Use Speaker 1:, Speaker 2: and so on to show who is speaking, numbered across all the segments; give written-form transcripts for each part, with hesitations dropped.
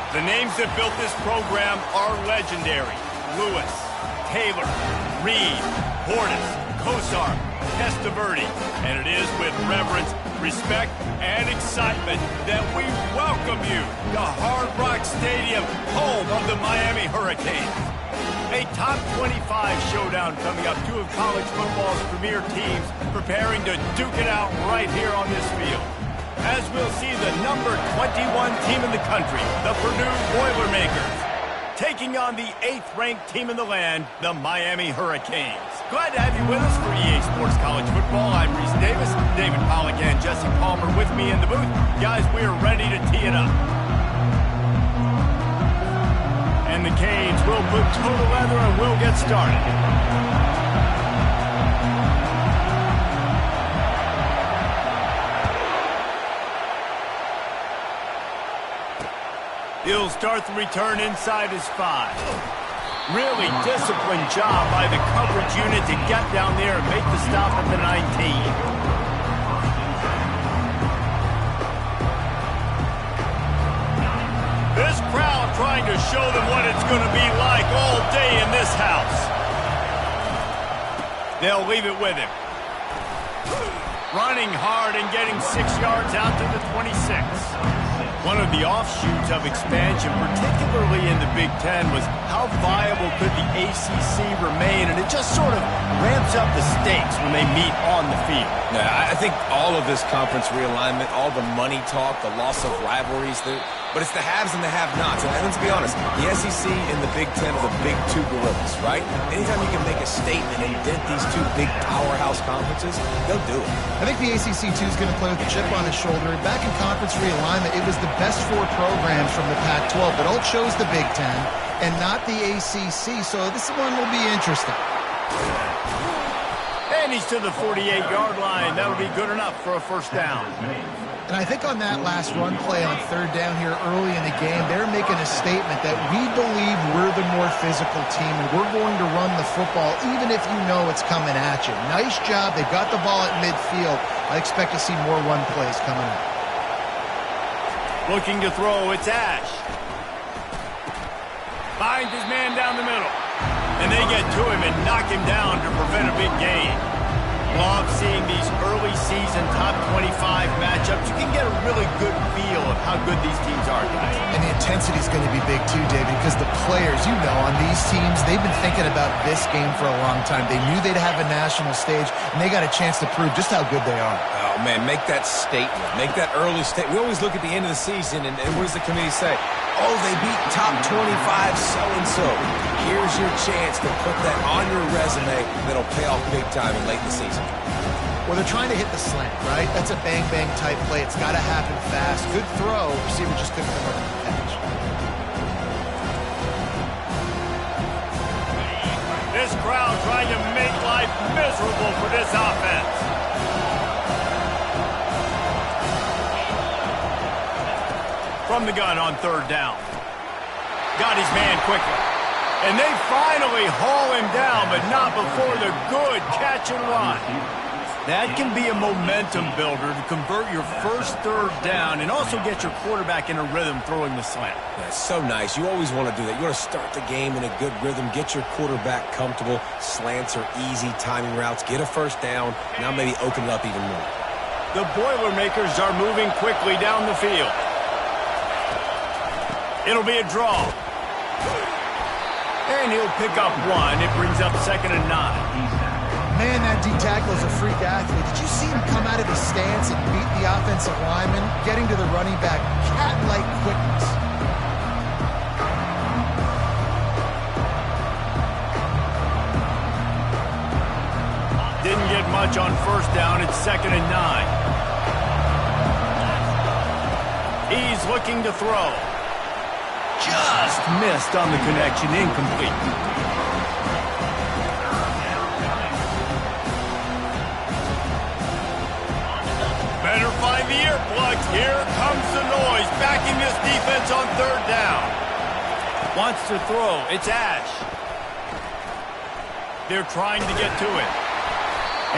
Speaker 1: The names that built this program are legendary. Lewis, Taylor, Reed, Portis, Kosar, Testaverde. And it is with reverence, respect, and excitement that we welcome you to Hard Rock Stadium, home of the Miami Hurricanes. A top 25 showdown coming up. Two of college football's premier teams preparing to duke it out right here on this field. As we'll see the number 21 team in the country, the Purdue Boilermakers, taking on the 8th-ranked team in the land, the Miami Hurricanes. Glad to have you with us for EA Sports College Football. I'm Reese Davis, David Pollack, and Jesse Palmer with me in the booth. Guys, we are ready to tee it up. And the Canes will put total leather and we'll get started. He'll start the return inside his 5. Really disciplined job by the coverage unit to get down there and make the stop at the 19. This crowd trying to show them what it's going to be like all day in this house. They'll leave it with him. Running hard and getting 6 yards out to the 26. One of the offshoots of expansion, particularly in the Big Ten, was how viable could the ACC remain, and it just sort of ramps up the stakes when they meet on the field.
Speaker 2: Yeah, I think all of this conference realignment, all the money talk, the loss of rivalries, but it's the haves and the have-nots. And let's be honest, the SEC and the Big Ten are the big two gorillas, right? Anytime you can make a statement and dent these two big powerhouse conferences, they'll do it.
Speaker 3: I think the ACC, too, is going to play with a chip on his shoulder. Back in conference realignment, it was the best 4 programs from the Pac-12 that all chose the Big Ten and not the ACC, so this one will be interesting.
Speaker 1: And he's to the 48-yard line. That'll be good enough for a first down.
Speaker 3: And I think on that last run play on 3rd down here early in the game, they're making a statement that we believe we're the more physical team and we're going to run the football even if you know it's coming at you. Nice job. They got the ball at midfield. I expect to see more run plays coming up.
Speaker 1: Looking to throw, it's Ash. Finds his man down the middle. And they get to him and knock him down to prevent a big gain. Love seeing these early season top 25 matchups. You can get a really good feel of how good these teams are, guys.
Speaker 3: And the intensity is going to be big too, David, because the players, you know, on these teams, they've been thinking about this game for a long time. They knew they'd have a national stage, and they got a chance to prove just how good they are.
Speaker 2: Oh, man, make that statement. Make that early statement. We always look at the end of the season, and what does the committee say? Oh, they beat top 25 so-and-so. Here's your chance to put that on your resume that'll pay off big time in late in the season.
Speaker 3: Well, they're trying to hit the slant, right? That's a bang-bang type play. It's got to happen fast. Good throw. Receiver just couldn't come up with the catch.
Speaker 1: This crowd trying to make life miserable for this offense. From the gun on 3rd down. Got his man quickly. And they finally haul him down, but not before the good catch and run. That can be a momentum builder to convert your first 3rd down and also get your quarterback in a rhythm throwing the slant.
Speaker 2: That's so nice. You always want to do that. You want to start the game in a good rhythm, get your quarterback comfortable. Slants are easy timing routes. Get a first down. Now maybe open it up even more.
Speaker 1: The Boilermakers are moving quickly down the field. It'll be a draw. And he'll pick up 1. It brings up 2nd and 9.
Speaker 3: Man, that D-tackle is a freak athlete. Did you see him come out of his stance and beat the offensive lineman, getting to the running back, cat-like quickness?
Speaker 1: Didn't get much on 1st down. It's 2nd and 9. He's looking to throw. Just missed on the connection, incomplete. Better find the earplugs. Here comes the noise, backing this defense on 3rd down. Wants to throw. It's Ash. They're trying to get to it.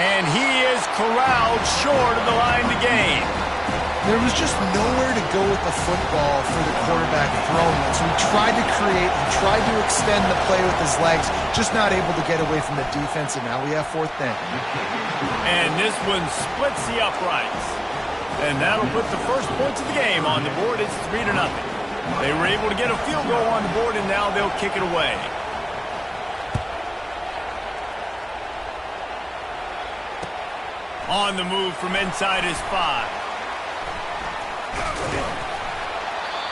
Speaker 1: And he is corralled short of the line to gain.
Speaker 3: There was just nowhere to go with the football for the quarterback throwing it. So he tried to create, he tried to extend the play with his legs, just not able to get away from the defense, and now we have 4th down.
Speaker 1: And this one splits the uprights. And that'll put the first points of the game on the board. It's 3-0. They were able to get a field goal on the board, and now they'll kick it away. On the move from inside his 5.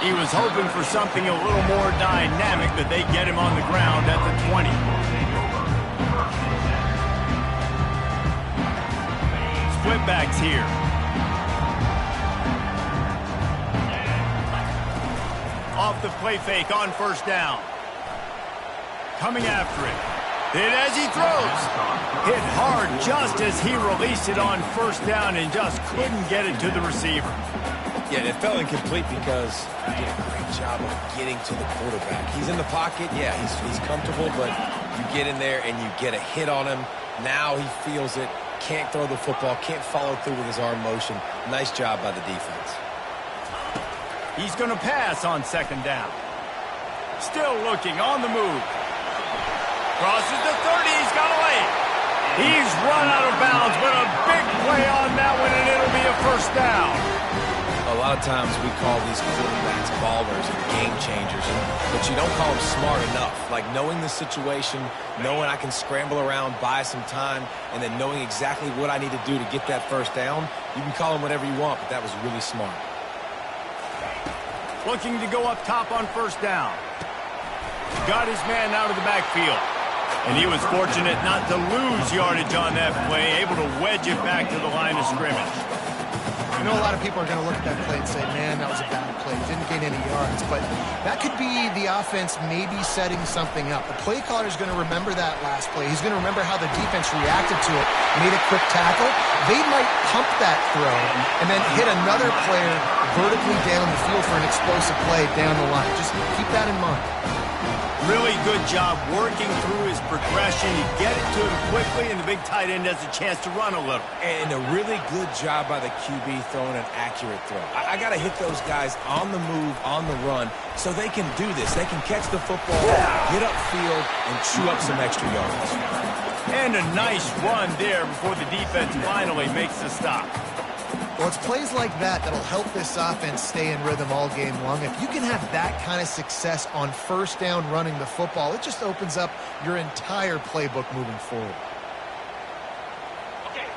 Speaker 1: He was hoping for something a little more dynamic, but they get him on the ground at the 20. Split backs here. Off the play fake on 1st down. Coming after it. Hit as he throws. Hit hard just as he released it on 1st down and just couldn't get it to the receiver.
Speaker 2: Yeah, it fell incomplete because he did a great job of getting to the quarterback. He's in the pocket. Yeah, he's comfortable, but you get in there and you get a hit on him. Now he feels it. Can't throw the football. Can't follow through with his arm motion. Nice job by the defense.
Speaker 1: He's going to pass on 2nd down. Still looking on the move. Crosses the 30. He's got a lane. He's run out of bounds, but a big play on that one, and it'll be a 1st down.
Speaker 2: A lot of times we call these quarterbacks ballers and game changers, but you don't call them smart enough. Like knowing the situation, knowing I can scramble around, buy some time, and then knowing exactly what I need to do to get that 1st down. You can call them whatever you want, but that was really smart.
Speaker 1: Looking to go up top on 1st down. Got his man out of the backfield. And he was fortunate not to lose yardage on that play, able to wedge it back to the line of scrimmage.
Speaker 3: I know a lot of people are going to look at that play and say, man, that was a bad play. Didn't gain any yards. But that could be the offense maybe setting something up. The play caller is going to remember that last play. He's going to remember how the defense reacted to it, made a quick tackle. They might pump that throw and then hit another player vertically down the field for an explosive play down the line. Just keep that in mind.
Speaker 1: Really good job working through his progression. You get it to him quickly, and the big tight end has a chance to run a little.
Speaker 2: And a really good job by the QB throwing an accurate throw. I got to hit those guys on the move, on the run, so they can do this. They can catch the football, get upfield, and chew up some extra yards.
Speaker 1: And a nice run there before the defense finally makes the stop.
Speaker 3: Well, it's plays like that that'll help this offense stay in rhythm all game long. If you can have that kind of success on 1st down running the football, it just opens up your entire playbook moving forward.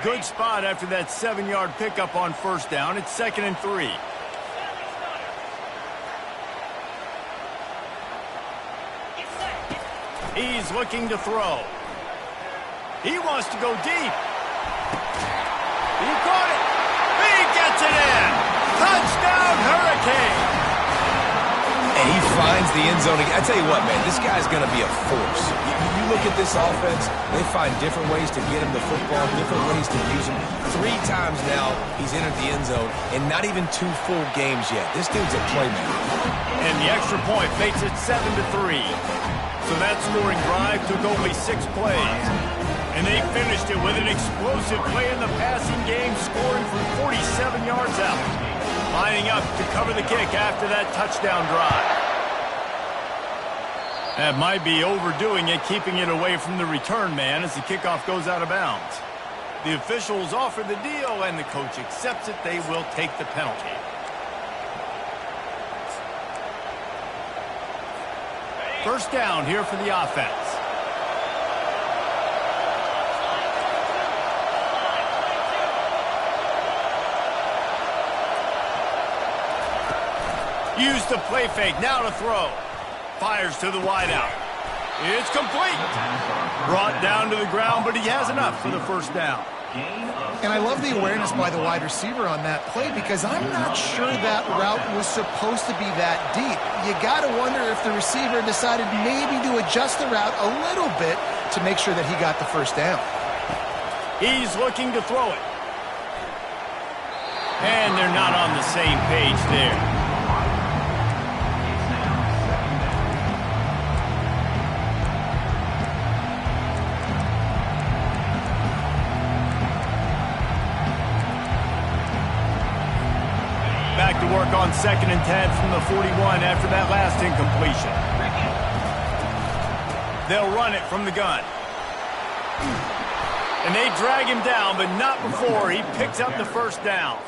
Speaker 1: Good spot after that 7-yard pickup on 1st down. It's 2nd and 3. He's looking to throw. He wants to go deep. He caught it. He gets it in. Touchdown, Hurricane.
Speaker 2: And he finds the end zone again. I tell you what, man, this guy's going to be a force. You look at this offense, they find different ways to get him the football, different ways to use him. 3 times now he's entered the end zone, and not even 2 full games yet. This dude's a playmaker.
Speaker 1: And the extra point makes it 7-3. So that scoring drive took only 6 plays. And they finished it with an explosive play in the passing game, scoring from 47 yards out. Lining up to cover the kick after that touchdown drive. That might be overdoing it, keeping it away from the return man as the kickoff goes out of bounds. The officials offer the deal, and the coach accepts it. They will take the penalty. First down here for the offense. Use the play fake, now to throw. Fires to the wideout. It's complete. Brought down to the ground, but he has enough for the first down.
Speaker 3: And I love the awareness by the wide receiver on that play because I'm not sure that route was supposed to be that deep. You got to wonder if the receiver decided maybe to adjust the route a little bit to make sure that he got the first down.
Speaker 1: He's looking to throw it. And they're not on the same page there. 2nd and 10 from the 41 after that last incompletion. They'll run it from the gun. And they drag him down, but not before he picks up the first down.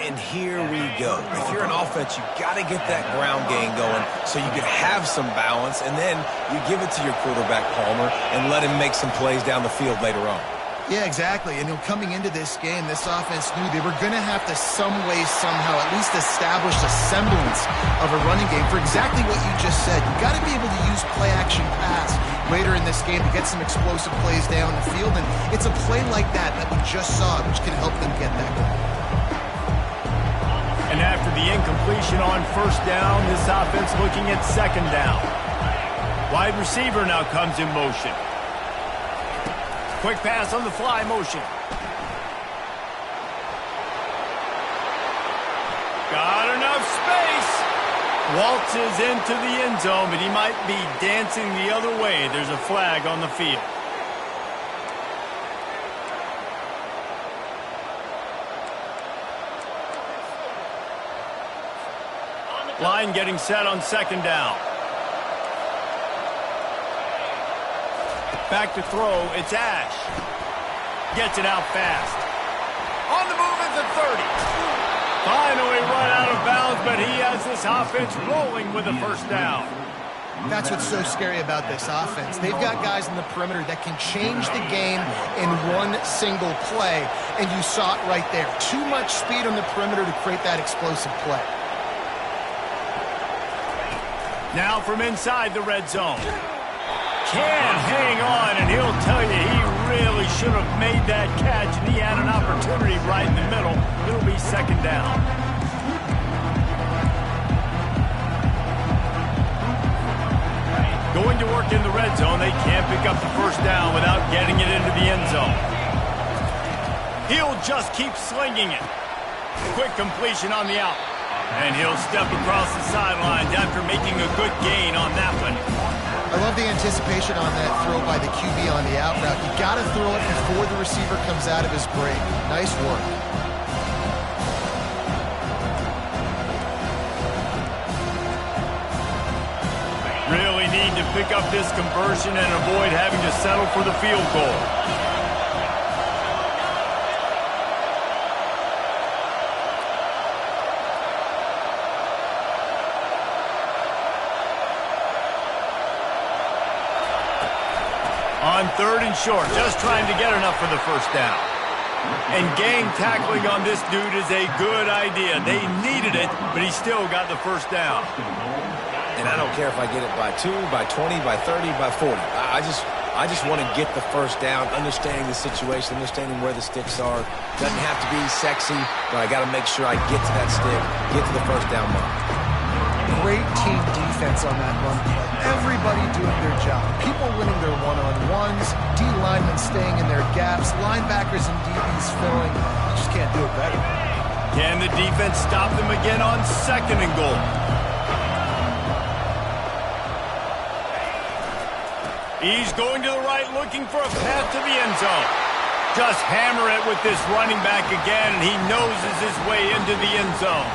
Speaker 2: And here we go. If you're an offense, you got to get that ground game going so you could have some balance, and then you give it to your quarterback, Palmer, and let him make some plays down the field later on.
Speaker 3: Yeah, exactly. And coming into this game, this offense knew they were going to have to some way, somehow, at least establish a semblance of a running game for exactly what you just said. You got to be able to use play-action pass later in this game to get some explosive plays down the field. And it's a play like that we just saw, which can help them get that goal.
Speaker 1: And after the incompletion on first down, this offense looking at 2nd down. Wide receiver now comes in motion. Quick pass on the fly motion. Got enough space. Waltzes into the end zone, but he might be dancing the other way. There's a flag on the field. Line getting set on 2nd down. Back to throw, it's Ash. Gets it out fast. On the move at the 30. Finally run out of bounds, but he has this offense rolling with a first down.
Speaker 3: That's what's so scary about this offense. They've got guys in the perimeter that can change the game in one single play, and you saw it right there. Too much speed on the perimeter to create that explosive play.
Speaker 1: Now from inside the red zone. Can hang on, and he'll tell you he really should have made that catch, and he had an opportunity right in the middle. It'll be 2nd down. Going to work in the red zone, they can't pick up the first down without getting it into the end zone. He'll just keep slinging it. Quick completion on the out. And he'll step across the sidelines after making a good gain on that one.
Speaker 3: I love the anticipation on that throw by the QB on the out route. You got to throw it before the receiver comes out of his break. Nice work.
Speaker 1: Really need to pick up this conversion and avoid having to settle for the field goal. On 3rd and short, just trying to get enough for the first down. And gang tackling on this dude is a good idea. They needed it, but he still got the first down.
Speaker 2: And I don't care if I get it by 2, by 20, by 30, by 40. I just want to get the first down, understanding the situation, understanding where the sticks are. Doesn't have to be sexy, but I got to make sure I get to that stick, get to the first down mark.
Speaker 3: Great team defense on that run play. Everybody doing their job. People winning their one-on-ones, D-linemen staying in their gaps, linebackers and DBs filling. You just can't do it better.
Speaker 1: Can the defense stop them again on 2nd and goal? He's going to the right, looking for a path to the end zone. Just hammer it with this running back again, and he noses his way into the end zone.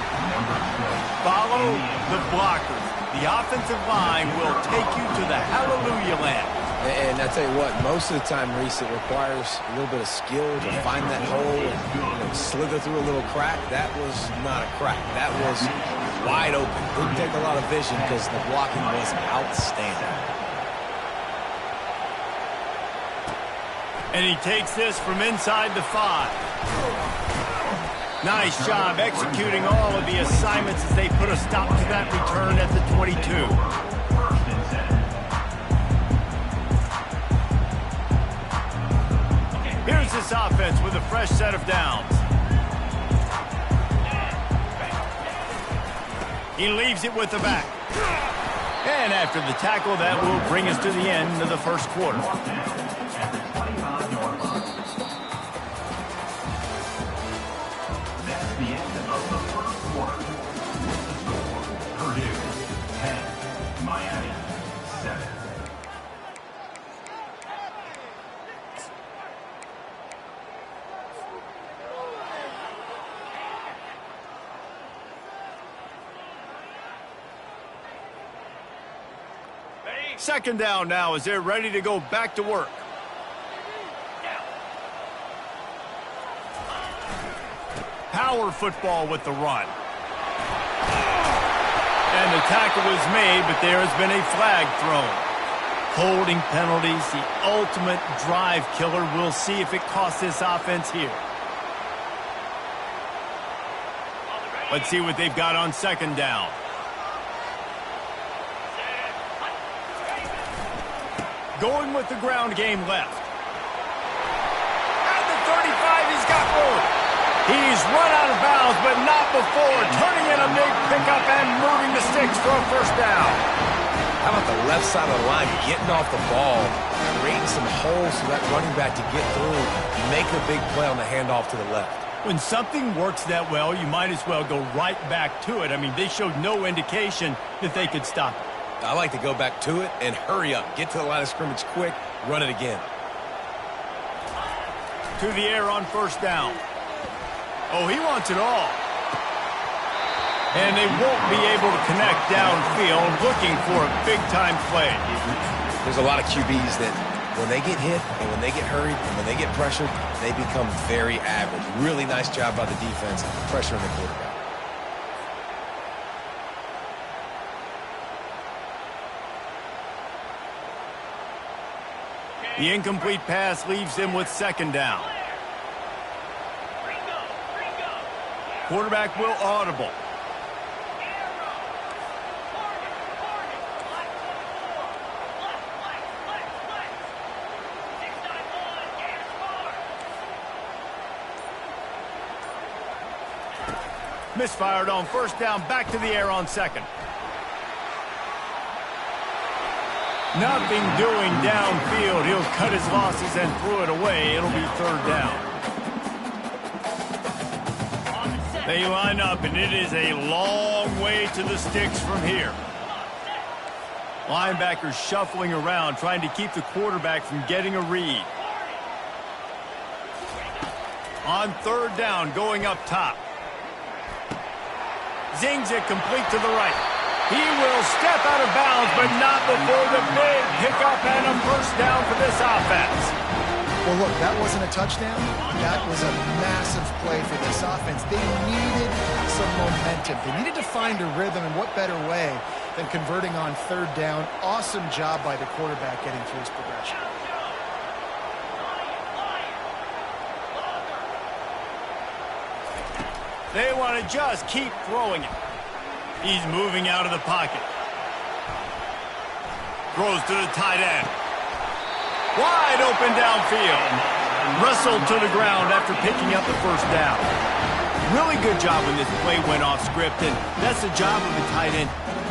Speaker 1: Follow the blockers. The offensive line will take you to the hallelujah land.
Speaker 2: And I tell you what, most of the time, Reese, it requires a little bit of skill to find that hole and slither through a little crack. That was not a crack. That was wide open. Didn't take a lot of vision because the blocking was outstanding.
Speaker 1: And he takes this from inside the 5. Nice job executing all of the assignments as they put a stop to that return at the 22. Here's this offense with a fresh set of downs. He leaves it with the back. And after the tackle, that will bring us to the end of the first quarter. Second down now as they're ready to go back to work. Power football with the run. And the tackle was made, but there has been a flag thrown. Holding penalties, the ultimate drive killer. We'll see if it costs this offense here. Let's see what they've got on second down. Going with the ground game left. At the 35, he's got room. He's run out of bounds, but not before turning in a big pickup and moving the sticks for a first down.
Speaker 2: How about the left side of the line getting off the ball, creating some holes for that running back to get through, make a big play on the handoff to the left.
Speaker 1: When something works that well, you might as well go right back to it. I mean, they showed no indication that they could stop it.
Speaker 2: I like to go back to it and hurry up. Get to the line of scrimmage quick, run it again.
Speaker 1: To the air on first down. Oh, he wants it all. And they won't be able to connect downfield, looking for a big-time play.
Speaker 2: There's a lot of QBs that when they get hit and when they get hurried and when they get pressured, they become very average. Really nice job by the defense pressuring the quarterback.
Speaker 1: The incomplete pass leaves them with second down. Quarterback will audible. Misfired on first down, back to the air on second. Nothing doing downfield. He'll cut his losses and throw it away. It'll be third down. They line up, and it is a long way to the sticks from here. Linebackers shuffling around, trying to keep the quarterback from getting a read. On third down, going up top. Zings it complete to the right. He will step out of bounds, but not before the big pickup and a first down for this offense.
Speaker 3: Well, look, that wasn't a touchdown. That was a massive play for this offense. They needed some momentum. They needed to find a rhythm, and what better way than converting on third down. Awesome job by the quarterback getting through his progression.
Speaker 1: They want to just keep throwing it. He's moving out of the pocket. Throws to the tight end. Wide open downfield. Wrestled to the ground after picking up the first down. Really good job when this play went off script, and that's the job of the tight end.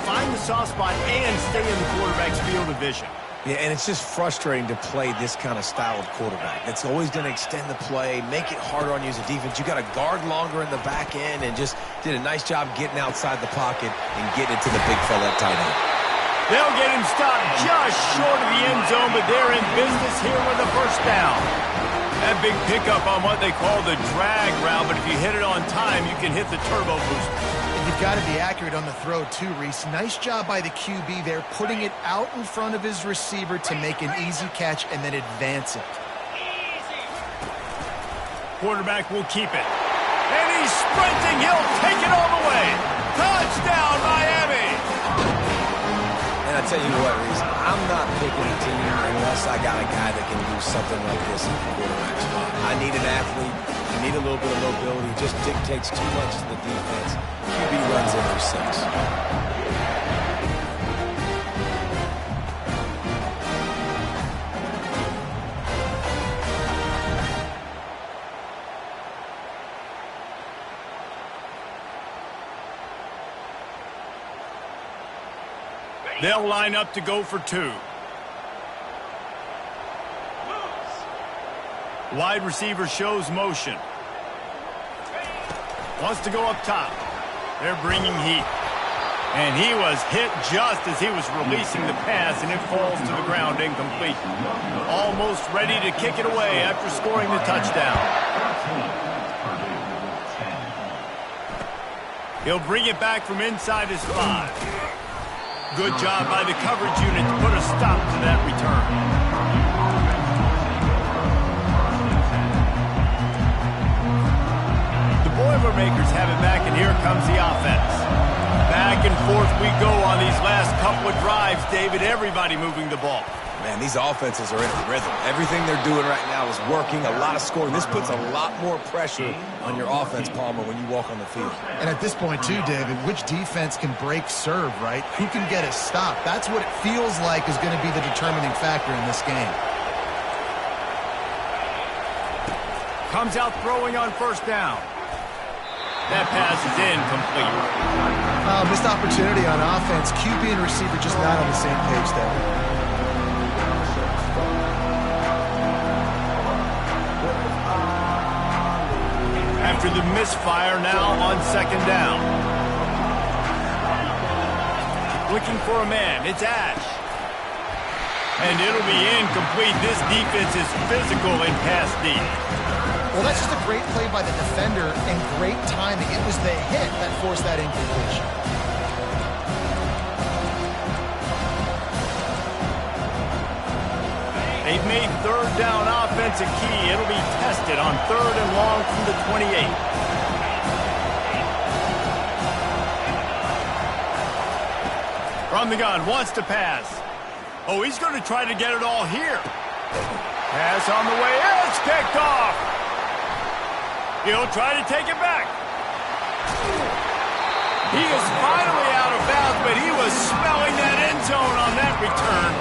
Speaker 1: Find the soft spot and stay in the quarterback's field of vision.
Speaker 2: Yeah, and it's just frustrating to play this kind of style of quarterback. It's always going to extend the play, make it harder on you as a defense. You got to guard longer in the back end, and just did a nice job getting outside the pocket and getting it to the big fella at tight end.
Speaker 1: They'll get him stopped just short of the end zone, but they're in business here with a first down. That big pickup on what they call the drag route, but if you hit it on time, you can hit the turbo booster.
Speaker 3: And you've got to be accurate on the throw too, Reese. Nice job by the QB there, putting it out in front of his receiver to make an easy catch and then advance it.
Speaker 1: Quarterback will keep it. And he's sprinting. He'll take it all the way. Touchdown, Miami!
Speaker 2: And I tell you what, Reese, I'm not picking a team unless I got a guy that can do something like this in the quarterback spot. I need an athlete. You need a little bit of mobility. It just dictates too much to the defense. QB runs in for 6.
Speaker 1: They'll line up to go for 2. Wide receiver shows motion. Wants to go up top. They're bringing heat. And he was hit just as he was releasing the pass, and it falls to the ground incomplete. Almost ready to kick it away after scoring the touchdown. He'll bring it back from inside his 5. Good job by the coverage unit to put a stop to that return. The Boilermakers have it back, and here comes the offense. Back and forth we go on these last couple of drives, David. Everybody moving the ball.
Speaker 2: Man, these offenses are in a rhythm. Everything they're doing right now is working, a lot of scoring. This puts a lot more pressure on your offense, Palmer, when you walk on the field.
Speaker 3: And at this point, too, David, which defense can break serve, right? Who can get a stop? That's what it feels like is going to be the determining factor in this game.
Speaker 1: Comes out throwing on first down. That pass is incomplete.
Speaker 3: Missed opportunity on offense. QB and receiver just not on the same page there.
Speaker 1: After the misfire, now on second down. Looking for a man. It's Ash. And it'll be incomplete. This defense is physical in pass deep.
Speaker 3: Well, that's just a great play by the defender and great timing. It was the hit that forced that incompletion.
Speaker 1: They've made third down offense a key. It'll be tested on third and long from the 28. From the gun, wants to pass. Oh, he's going to try to get it all here. Pass on the way. It's picked off. He'll try to take it back. He is finally out of bounds, but he was smelling that end zone on that return.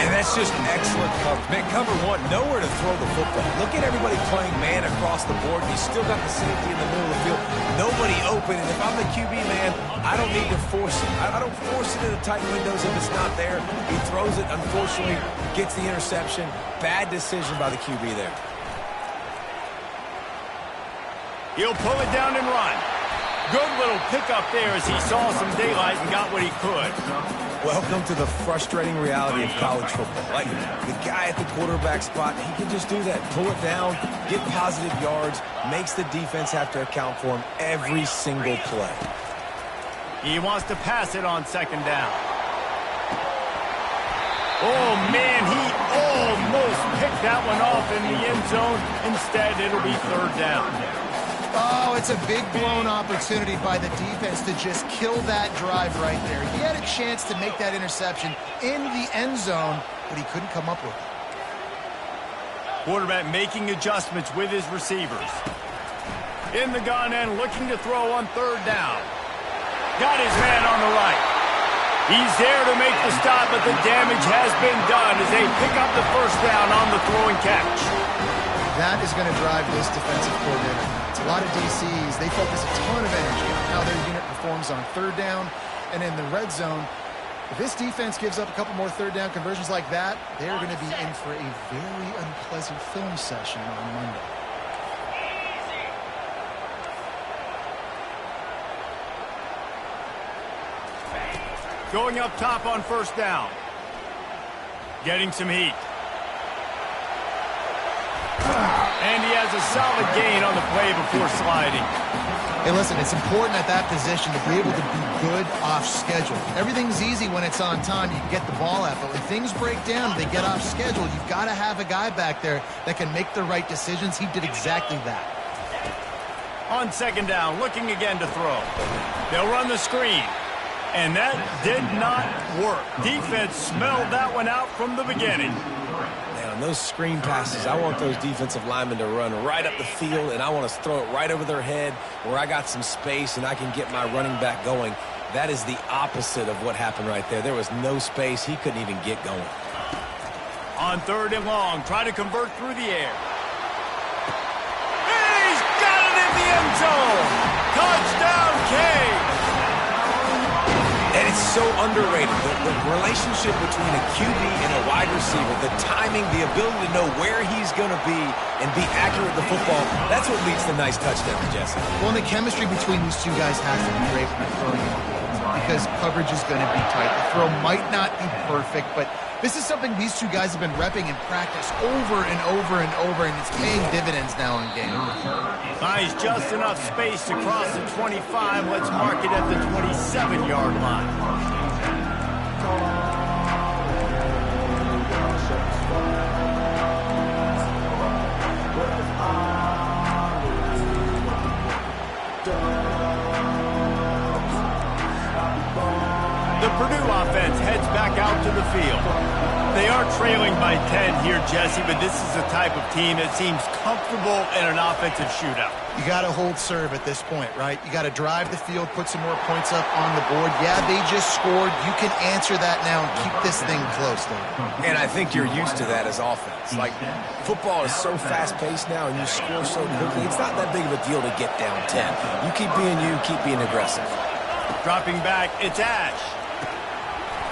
Speaker 2: And that's just excellent coverage. Man, cover one, nowhere to throw the football. Look at everybody playing man across the board. He's still got the safety in the middle of the field. Nobody open. And if I'm the QB, man, I don't need to force it. I don't force it into tight windows if it's not there. He throws it, unfortunately, gets the interception. Bad decision by the QB there.
Speaker 1: He'll pull it down and run. Good little pickup there as he saw some daylight and got what he could.
Speaker 2: Welcome to the frustrating reality of college football. Like, the guy at the quarterback spot, he can just do that. Pull it down, get positive yards, makes the defense have to account for him every single play.
Speaker 1: He wants to pass it on second down. Oh, man, he almost picked that one off in the end zone. Instead, it'll be third down.
Speaker 3: Oh, it's a big blown opportunity by the defense to just kill that drive right there. He had a chance to make that interception in the end zone, but he couldn't come up with it.
Speaker 1: Quarterback making adjustments with his receivers. In the gun and looking to throw on third down. Got his man on the right. He's there to make the stop, but the damage has been done as they pick up the first down on the throwing catch.
Speaker 3: That is going to drive this defensive coordinator. It's a lot of DCs. They focus a ton of energy on how their unit performs on third down and in the red zone. If this defense gives up a couple more third down conversions like that, they're going to be in for a very unpleasant film session on Monday.
Speaker 1: Going up top on first down. Getting some heat. And he has a solid gain on the play before sliding.
Speaker 3: Hey, listen, it's important at that position to be able to be good off schedule. Everything's easy when it's on time. You can get the ball out. But when things break down, they get off schedule. You've got to have a guy back there that can make the right decisions. He did exactly that.
Speaker 1: On second down, looking again to throw. They'll run the screen. And that did not work. Defense smelled that one out from the beginning.
Speaker 2: Man, on those screen passes, I want those defensive linemen to run right up the field, and I want to throw it right over their head where I got some space and I can get my running back going. That is the opposite of what happened right there. There was no space. He couldn't even get going.
Speaker 1: On third and long, try to convert through the air. And he's got it in the end zone. Touchdown, Cade.
Speaker 2: And it's so underrated, the relationship between a QB and a wide receiver, the timing, the ability to know where he's going to be and be accurate with the football, that's what leads to nice touchdowns, Jesse.
Speaker 3: Well, and the chemistry between these two guys has to be great when they're throwing it because coverage is going to be tight. The throw might not be perfect, but this is something these two guys have been repping in practice over and over and over, and it's paying dividends now in game.
Speaker 1: Nice, just enough space to cross the 25. Let's mark it at the 27-yard line. The Purdue offense heads back out to the field. They are trailing by 10 here, Jesse, but this is the type of team that seems comfortable in an offensive shootout.
Speaker 3: You got to hold serve at this point, right? You got to drive the field, put some more points up on the board. Yeah, they just scored. You can answer that now and keep this thing close, though.
Speaker 2: And I think you're used to that as offense. Like, football is so fast-paced now, and you score so quickly. It's not that big of a deal to get down 10. You keep being you, keep being aggressive.
Speaker 1: Dropping back, it's Ash.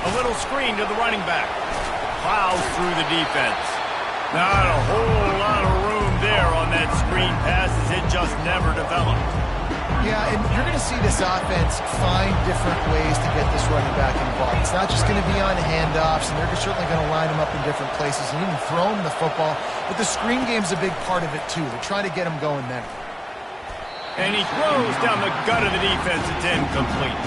Speaker 1: A little screen to the running back. Plows through the defense. Not a whole lot of room there on that screen pass as it just never developed.
Speaker 3: Yeah, and you're going to see this offense find different ways to get this running back involved. It's not just going to be on handoffs, and they're certainly going to line him up in different places and even throw him the football. But the screen game's a big part of it, too. They're trying to get him going there.
Speaker 1: And he throws down the gut of the defense. It's incomplete.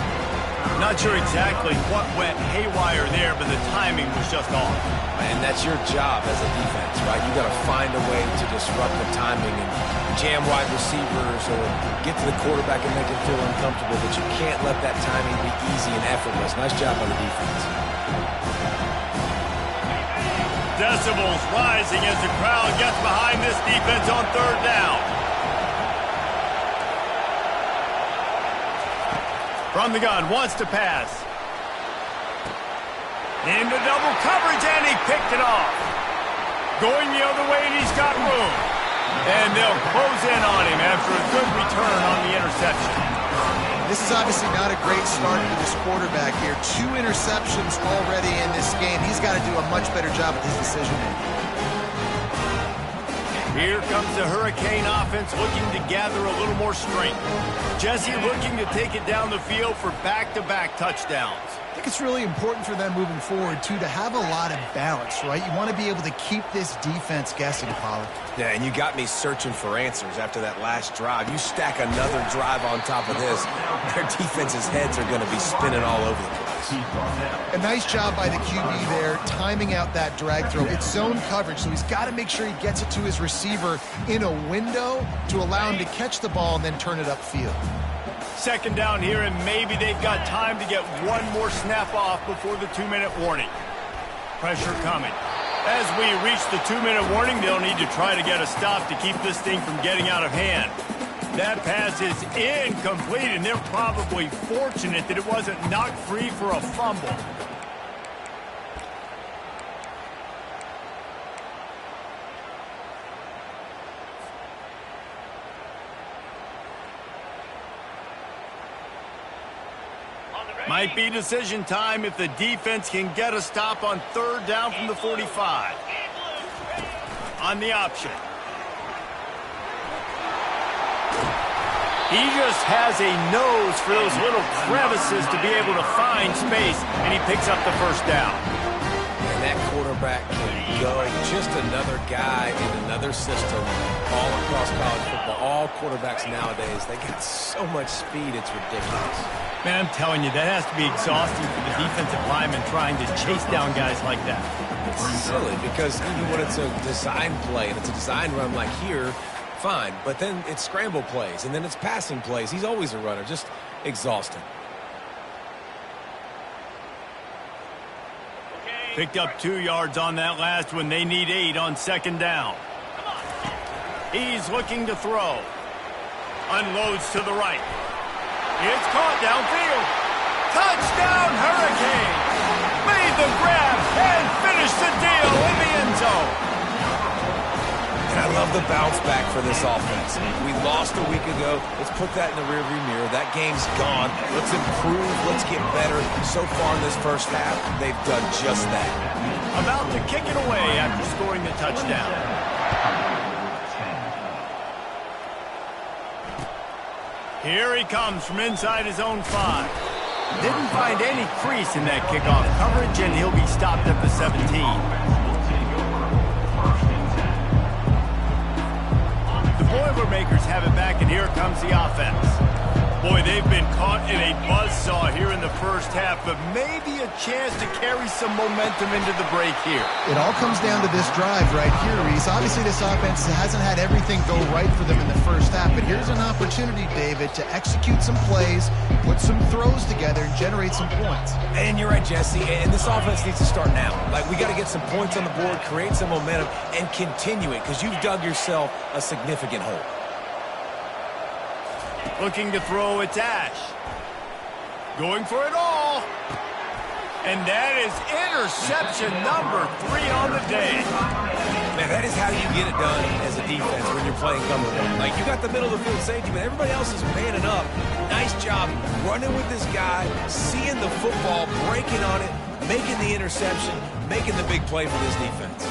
Speaker 1: Not sure exactly what went haywire there, but the timing was just off.
Speaker 2: And that's your job as a defense, right? You got to find a way to disrupt the timing and jam wide receivers or get to the quarterback and make him feel uncomfortable, but you can't let that timing be easy and effortless. Nice job on the defense.
Speaker 1: Decibels rising as the crowd gets behind this defense on third down. From the gun, wants to pass. Into double coverage, and he picked it off. Going the other way, and he's got room. And they'll close in on him after a good return on the interception.
Speaker 3: This is obviously not a great start for this quarterback here. 2 interceptions already in this game. He's got to do a much better job with his decision-making.
Speaker 1: Here comes the Hurricane offense looking to gather a little more strength. Jesse looking to take it down the field for back-to-back touchdowns.
Speaker 3: I think it's really important for them moving forward, too, to have a lot of balance, right? You want to be able to keep this defense guessing, Pollard.
Speaker 2: Yeah, and you got me searching for answers after that last drive. You stack another drive on top of this, their defense's heads are going to be spinning all over the place.
Speaker 3: A nice job by the QB there, timing out that drag throw. It's zone coverage, so he's got to make sure he gets it to his receiver in a window to allow him to catch the ball and then turn it upfield.
Speaker 1: Second down here, and maybe they've got time to get one more snap off before the 2-minute warning. Pressure coming. As we reach the 2-minute warning, they'll need to try to get a stop to keep this thing from getting out of hand. That pass is incomplete, and they're probably fortunate that it wasn't knocked free for a fumble. Might be decision time if the defense can get a stop on third down from the 45. On the option. He just has a nose for those little crevices to be able to find space, and he picks up the first down.
Speaker 2: And that quarterback can go. Just another guy in another system all across college football. All quarterbacks nowadays, they got so much speed, it's ridiculous.
Speaker 1: Man, I'm telling you, that has to be exhausting for the defensive lineman trying to chase down guys like that.
Speaker 2: It's silly because even when it's a design play and it's a design run like here, fine. But then it's scramble plays and then it's passing plays. He's always a runner, just exhausting.
Speaker 1: Picked up 2 yards on that last one. They need 8 on second down. He's looking to throw. Unloads to the right. It's caught downfield. Touchdown, Hurricane. Made the grab and finished the deal in the end zone.
Speaker 2: And I love the bounce back for this offense. We lost a week ago. Let's put that in the rearview mirror. That game's gone. Let's improve. Let's get better. So far in this first half, they've done just that.
Speaker 1: About to kick it away after scoring the touchdown. Here he comes from inside his own 5. Didn't find any crease in that kickoff coverage, and he'll be stopped at the 17. The Boilermakers have it back, and here comes the offense. Boy, they've been caught in a buzzsaw here in the first half, but maybe a chance to carry some momentum into the break here.
Speaker 3: It all comes down to this drive right here, Reese. Obviously, this offense hasn't had everything go right for them in the first half, but here's an opportunity, David, to execute some plays, put some throws together, and generate some points.
Speaker 2: And you're right, Jesse, and this offense needs to start now. Like, we got to get some points on the board, create some momentum, and continue it, because you've dug yourself a significant hole.
Speaker 1: Looking to throw, it's Ash. Going for it all. And that is interception number 3 on the day.
Speaker 2: Man, that is how you get it done as a defense when you're playing cover one. Like, you got the middle of the field safety, but everybody else is manning up. Nice job running with this guy, seeing the football, breaking on it, making the interception, making the big play for this defense.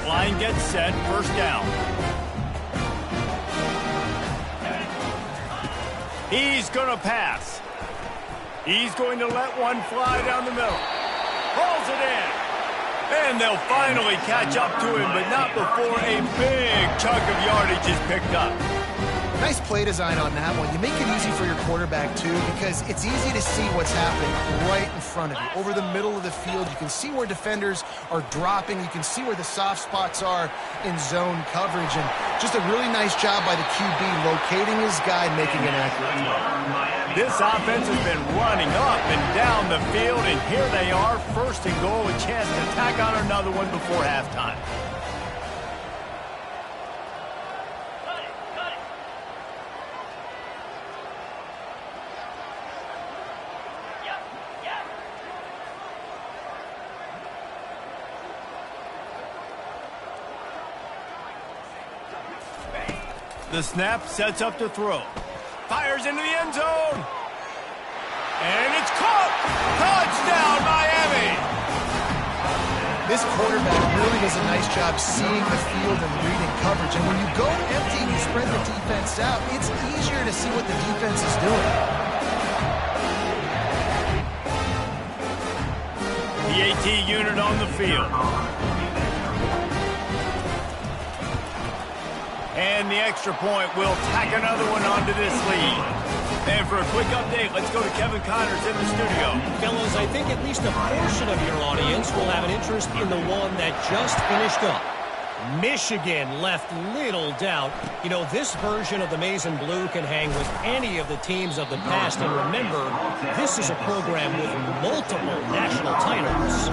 Speaker 1: Line gets set, first down. He's going to pass. He's going to let one fly down the middle. Rolls it in. And they'll finally catch up to him, but not before a big chunk of yardage is picked up.
Speaker 3: Nice play design on that one. You make it easy for your quarterback, too, because it's easy to see what's happening right in front of you. Over the middle of the field, you can see where defenders are dropping. You can see where the soft spots are in zone coverage. And just a really nice job by the QB locating his guy, making an accurate throw.
Speaker 1: This offense has been running up and down the field, and here they are, first and goal, a chance to tack on another one before halftime. The snap sets up to throw. Fires into the end zone. And it's caught. Touchdown, Miami.
Speaker 3: This quarterback really does a nice job seeing the field and reading coverage. And when you go empty and you spread the defense out, it's easier to see what the defense is doing.
Speaker 1: The AT unit on the field. And the extra point will tack another one onto this lead. And for a quick update, let's go to Kevin Connors in the studio.
Speaker 4: Fellas, I think at least a portion of your audience will have an interest in the one that just finished up. Michigan left little doubt. You know, this version of the Maize and Blue can hang with any of the teams of the past. And remember, this is a program with multiple national titles.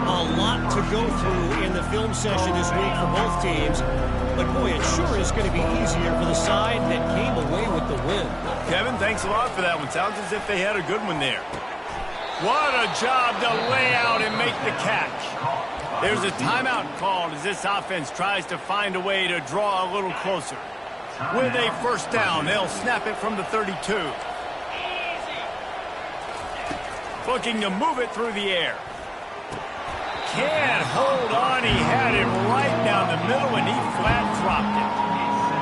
Speaker 4: A lot to go through in the film session this week for both teams. But, boy, it sure is going to be easier for the side that came away with the win. Kevin, thanks a lot for that one. Sounds as if they had a good one there.
Speaker 1: What a job to lay out and make the catch. There's a timeout called as this offense tries to find a way to draw a little closer. With a first down, they'll snap it from the 32. Looking to move it through the air. Can't hold on. He had it right down the middle, and he flat dropped it.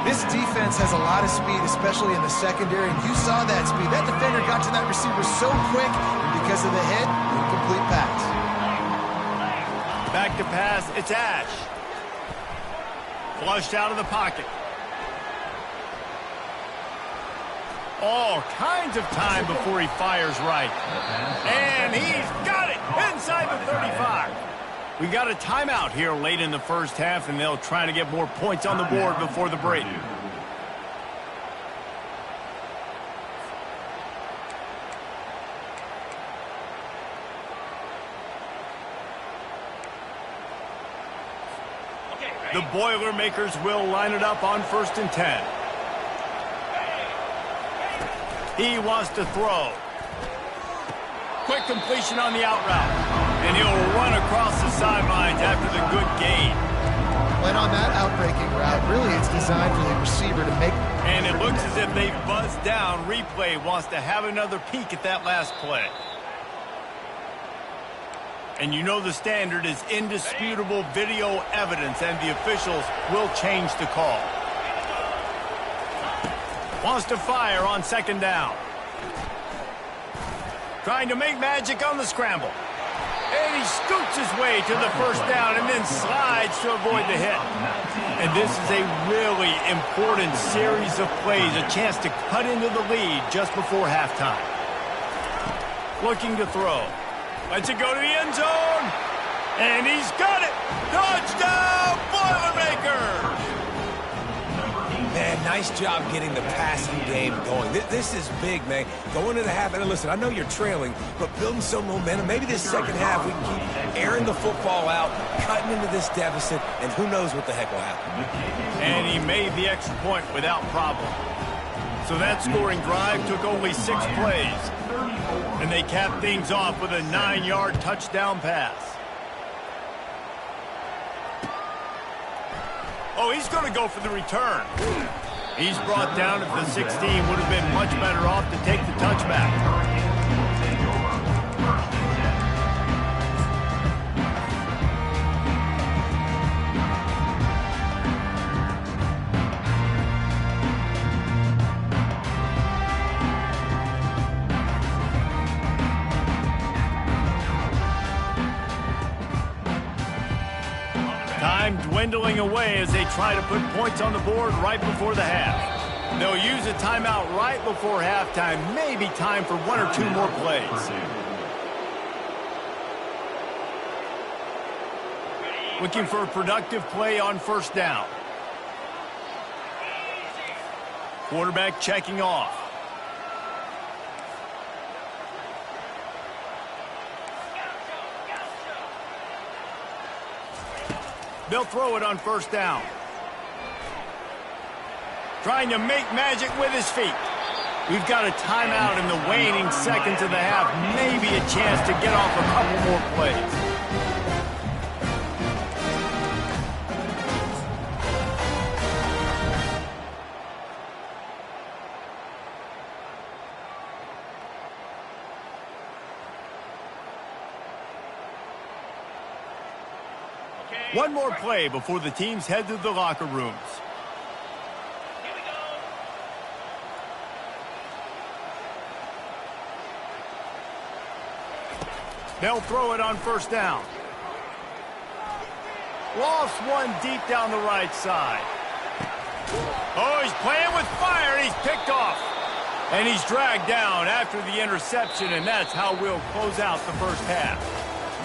Speaker 3: This defense has a lot of speed, especially in the secondary, and you saw that speed. That defender got to that receiver so quick, and because of the hit, incomplete pass.
Speaker 1: Back to pass, it's Ash. Flushed out of the pocket. All kinds of time before he fires right. And he's got it inside the 35. We got a timeout here late in the first half, and they'll try to get more points on the board before the break. The Boilermakers will line it up on 1st and 10. He wants to throw. Quick completion on the out route. And he'll run across the sidelines after the good gain.
Speaker 3: When on that outbreaking route, really it's designed for the receiver to make...
Speaker 1: And it looks as if they buzzed down. Replay wants to have another peek at that last play. And you know the standard is indisputable video evidence, and the officials will change the call. Wants to fire on 2nd down. Trying to make magic on the scramble. And he scoots his way to the first down and then slides to avoid the hit. And this is a really important series of plays, a chance to cut into the lead just before halftime. Looking to throw. Lets it go to the end zone. And he's got it. Touchdown, Boilermakers!
Speaker 2: Man, nice job getting the passing game going. This is big, man. Going into the half, and listen, I know you're trailing, but building some momentum. Maybe this second half we can keep airing the football out, cutting into this deficit, and who knows what the heck will happen.
Speaker 1: And he made the extra point without problem. So that scoring drive took only 6 plays. And they capped things off with a 9-yard touchdown pass. Oh, he's going to go for the return. He's brought down at the 16. Would have been much better off to take the touchback. Time dwindling away as they try to put points on the board right before the half. They'll use a timeout right before halftime. Maybe time for 1 or 2 more plays. Looking for a productive play on first down. Quarterback checking off. They'll throw it on first down. Trying to make magic with his feet. We've got a timeout in the waning seconds of the half. Maybe a chance to get off a couple more plays. One more play before the teams head to the locker rooms. They'll throw it on first down. Lost one deep down the right side. Oh, he's playing with fire, and he's picked off. And he's dragged down after the interception, and that's how we'll close out the first half.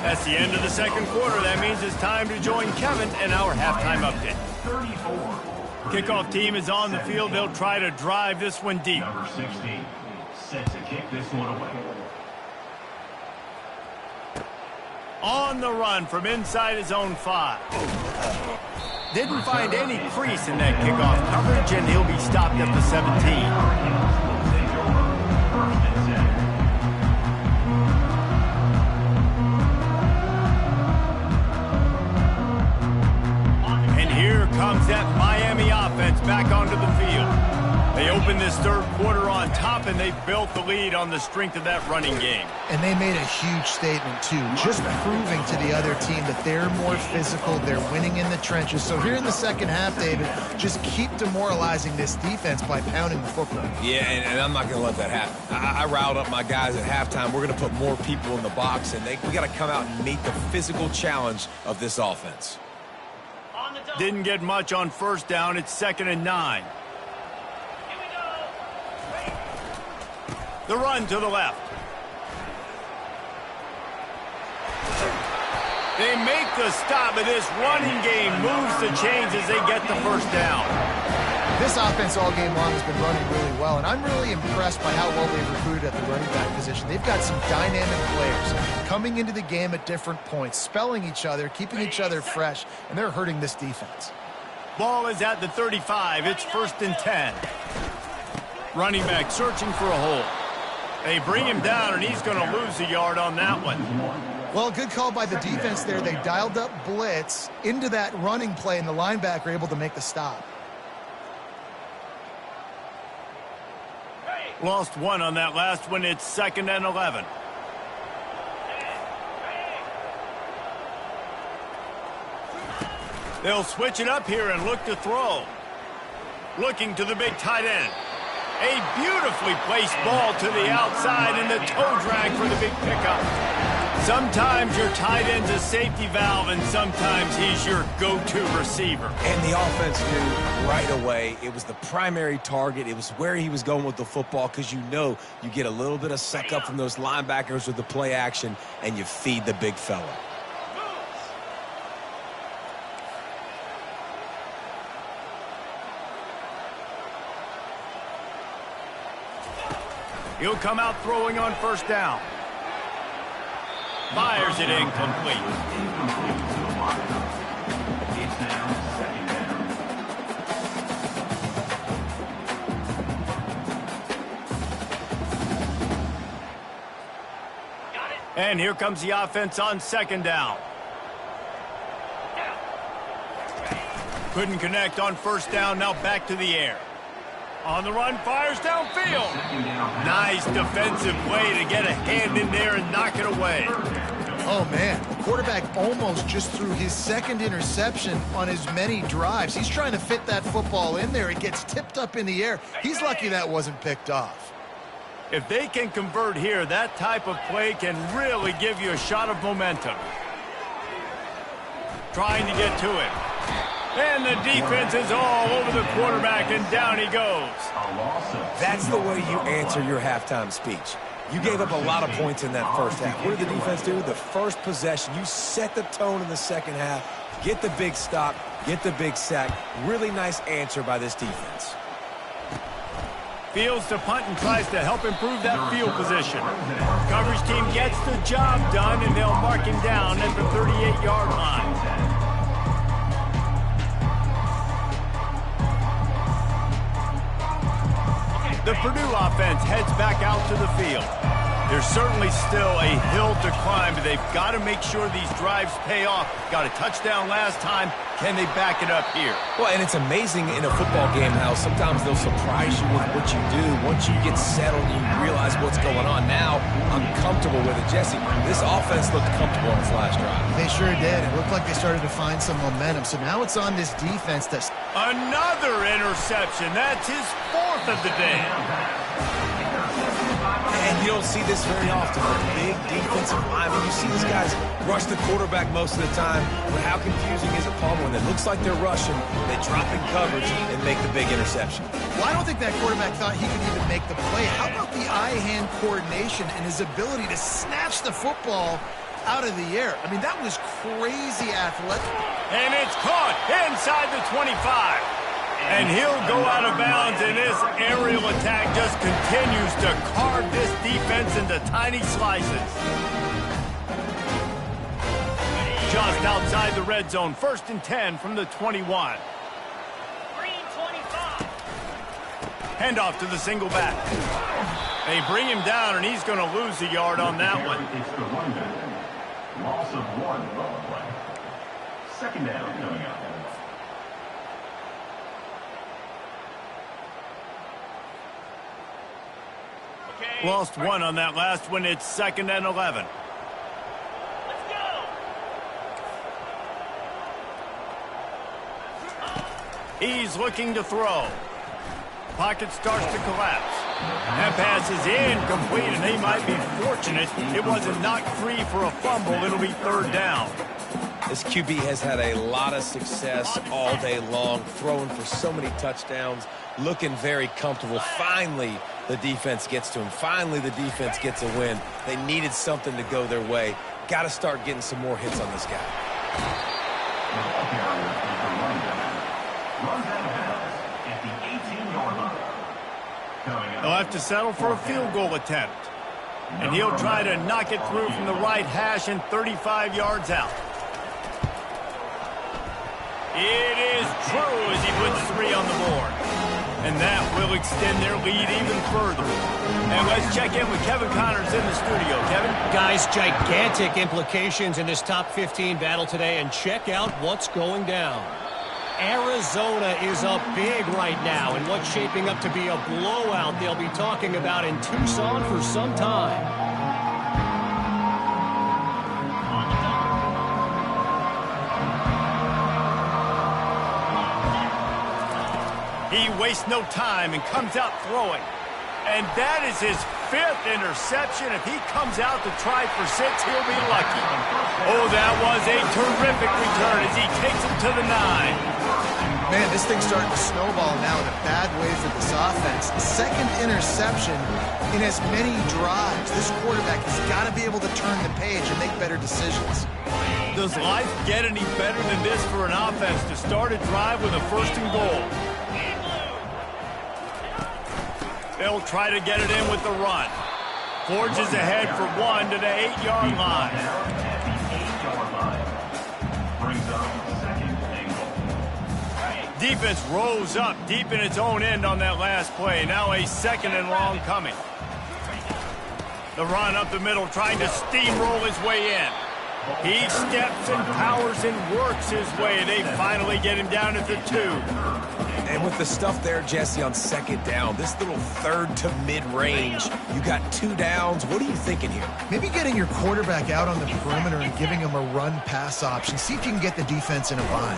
Speaker 1: That's the end of the second quarter. That means it's time to join Kevin in our halftime update.
Speaker 5: 34.
Speaker 1: Kickoff team is on the field. They'll try to drive this one deep.
Speaker 5: Number 16 set to kick this one away.
Speaker 1: On the run from inside his own 5. Didn't find any crease in that kickoff coverage, and he'll be stopped at the 17. Comes that Miami offense back onto the field. They opened this third quarter on top, and they built the lead on the strength of that running game.
Speaker 3: And they made a huge statement, too, just proving to the other team that they're more physical, they're winning in the trenches. So here in the second half, David, just keep demoralizing this defense by pounding the football.
Speaker 2: Yeah, and I'm not going to let that happen. I riled up my guys at halftime. We're going to put more people in the box, and we got to come out and meet the physical challenge of this offense.
Speaker 1: Didn't get much on first down. It's 2nd and 9. The run to the left. They make the stop, but this running game moves the chains as they get the first down.
Speaker 3: This offense all game long has been running really well, and I'm really impressed by how well they've recruited at the running back position. They've got some dynamic players coming into the game at different points, spelling each other, keeping each other fresh, and they're hurting this defense.
Speaker 1: Ball is at the 35. It's 1st and 10. Running back searching for a hole. They bring him down, and he's going to lose a yard on that one.
Speaker 3: Well, good call by the defense there. They dialed up blitz into that running play, and the linebacker able to make the stop.
Speaker 1: Lost one on that last one. It's 2nd and 11. They'll switch it up here and look to throw. Looking to the big tight end. A beautifully placed ball to the outside, and the toe drag for the big pickup. Sometimes your tight end's a safety valve, and sometimes he's your go-to receiver.
Speaker 2: And the offense knew right away it was the primary target. It was where he was going with the football, because you know you get a little bit of suck up from those linebackers with the play action, and you feed the big fella.
Speaker 1: He'll come out throwing on first down. Fires it incomplete.
Speaker 5: It's now second down.
Speaker 1: And here comes the offense on second down. Couldn't connect on first down, now back to the air. On the run, fires downfield. Nice defensive way to get a hand in there and knock it away.
Speaker 3: Oh, man. Quarterback almost just threw his second interception on as many drives. He's trying to fit that football in there. It gets tipped up in the air. He's lucky that wasn't picked off.
Speaker 1: If they can convert here, that type of play can really give you a shot of momentum. Trying to get to it. And the defense is all over the quarterback, and down he goes.
Speaker 2: That's the way you answer your halftime speech. You gave up a lot of points in that first half. What did the defense do? The first possession, you set the tone in the second half, get the big stop, get the big sack. Really nice answer by this defense.
Speaker 1: Fields to punt and tries to help improve that field position. Coverage team gets the job done, and they'll mark him down at the 38-yard line. The Purdue offense heads back out to the field. There's certainly still a hill to climb, but they've got to make sure these drives pay off. Got a touchdown last time. Can they back it up here?
Speaker 2: Well, and it's amazing in a football game how sometimes they'll surprise you with what you do. Once you get settled, you realize what's going on. Now, I'm comfortable with it. Jesse, this offense looked comfortable on its last drive.
Speaker 3: They sure did. It looked like they started to find some momentum. So now it's on this defense to...
Speaker 1: Another interception. That's his fourth of the day.
Speaker 2: And you don't see this very often. A big defensive lineman. You see these guys rush the quarterback most of the time. But how confusing is it, Palmer, when it looks like they're rushing, they drop in coverage and make the big interception?
Speaker 3: Well, I don't think that quarterback thought he could even make the play. How about the eye-hand coordination and his ability to snatch the football out of the air? I mean, that was crazy athletic.
Speaker 1: And it's caught inside the 25. And he'll go out of bounds, and this aerial attack just continues to carve this defense into tiny slices. Just outside the red zone, 1st and 10 from the 21.
Speaker 6: Green 25.
Speaker 1: Handoff to the single back. They bring him down, and he's going to lose a yard on that one.
Speaker 5: It's the running. Loss of one on the play. Second down coming up.
Speaker 1: Lost one on that last one. It's 2nd and 11.
Speaker 6: Let's go.
Speaker 1: He's looking to throw. Pocket starts to collapse. That pass is incomplete, and they might be fortunate it wasn't knocked free for a fumble. It'll be 3rd down.
Speaker 2: This QB has had a lot of success all day long, throwing for so many touchdowns, looking very comfortable. Finally, the defense gets to him. Finally, the defense gets a win. They needed something to go their way. Got to start getting some more hits on this guy.
Speaker 1: They'll have to settle for a field goal attempt. And he'll try to knock it through from the right hash and 35 yards out. It is true as he puts 3 on the board. And that will extend their lead even further. And let's check in with Kevin Connors in the studio. Kevin?
Speaker 4: Guys, gigantic implications in this top 15 battle today, and check out what's going down. Arizona is up big right now in what's shaping up to be a blowout they'll be talking about in Tucson for some time.
Speaker 1: He wastes no time and comes out throwing. And that is his fifth interception. If he comes out to try for 6, he'll be lucky. Oh, that was a terrific return as he takes him to the 9.
Speaker 3: Man, this thing's starting to snowball now in a bad way for this offense. Second interception in as many drives. This quarterback has got to be able to turn the page and make better decisions.
Speaker 1: Does life get any better than this for an offense to start a drive with a 1st and goal? They'll try to get it in with the run. Forges ahead for 1 to the 8-yard line.
Speaker 5: Brings up second and goal.
Speaker 1: Defense rose up deep in its own end on that last play. Now a 2nd and long coming. The run up the middle, trying to steamroll his way in. He steps and powers and works his way. They finally get him down at the 2.
Speaker 2: And with the stuff there, Jesse, on 2nd down, this little 3rd to mid-range, you got 2 downs. What are you thinking here?
Speaker 3: Maybe getting your quarterback out on the perimeter and giving him a run-pass option. See if you can get the defense in a bind.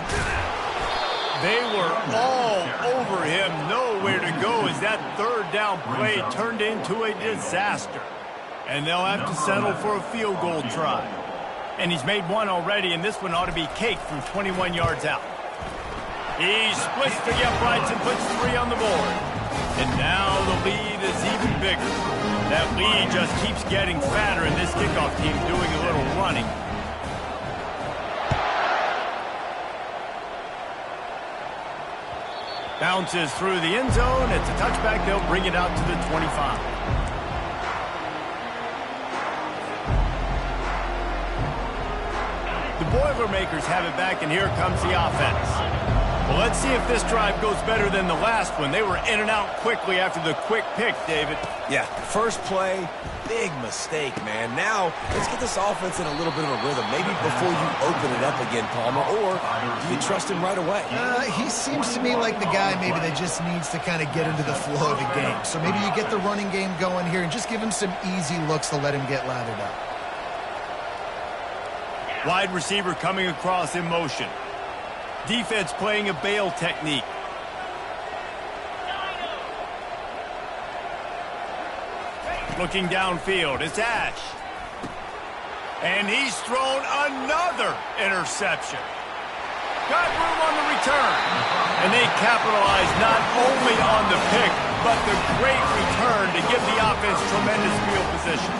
Speaker 1: They were all over him, nowhere to go as that 3rd down play turned into a disaster. And they'll have to settle for a field goal try. And he's made 1 already, and this one ought to be cake from 21 yards out. He splits the uprights and puts 3 on the board. And now the lead is even bigger. That lead just keeps getting fatter, and this kickoff team doing a little running. Bounces through the end zone. It's a touchback. They'll bring it out to the 25. The Boilermakers have it back, and here comes the offense. Well, let's see if this drive goes better than the last one. They were in and out quickly after the quick pick, David.
Speaker 2: Yeah, first play, big mistake, man. Now, let's get this offense in a little bit of a rhythm. Maybe before you open it up again, Palmer, or do you trust him right away?
Speaker 3: He seems to me like the guy maybe that just needs to kind of get into the flow of the game. So maybe you get the running game going here and just give him some easy looks to let him get lathered up.
Speaker 1: Wide receiver coming across in motion. Defense playing a bail technique. Looking downfield, it's Ash. And he's thrown another interception. Got room on the return. And they capitalize not only on the pick, but the great return to give the offense tremendous field position.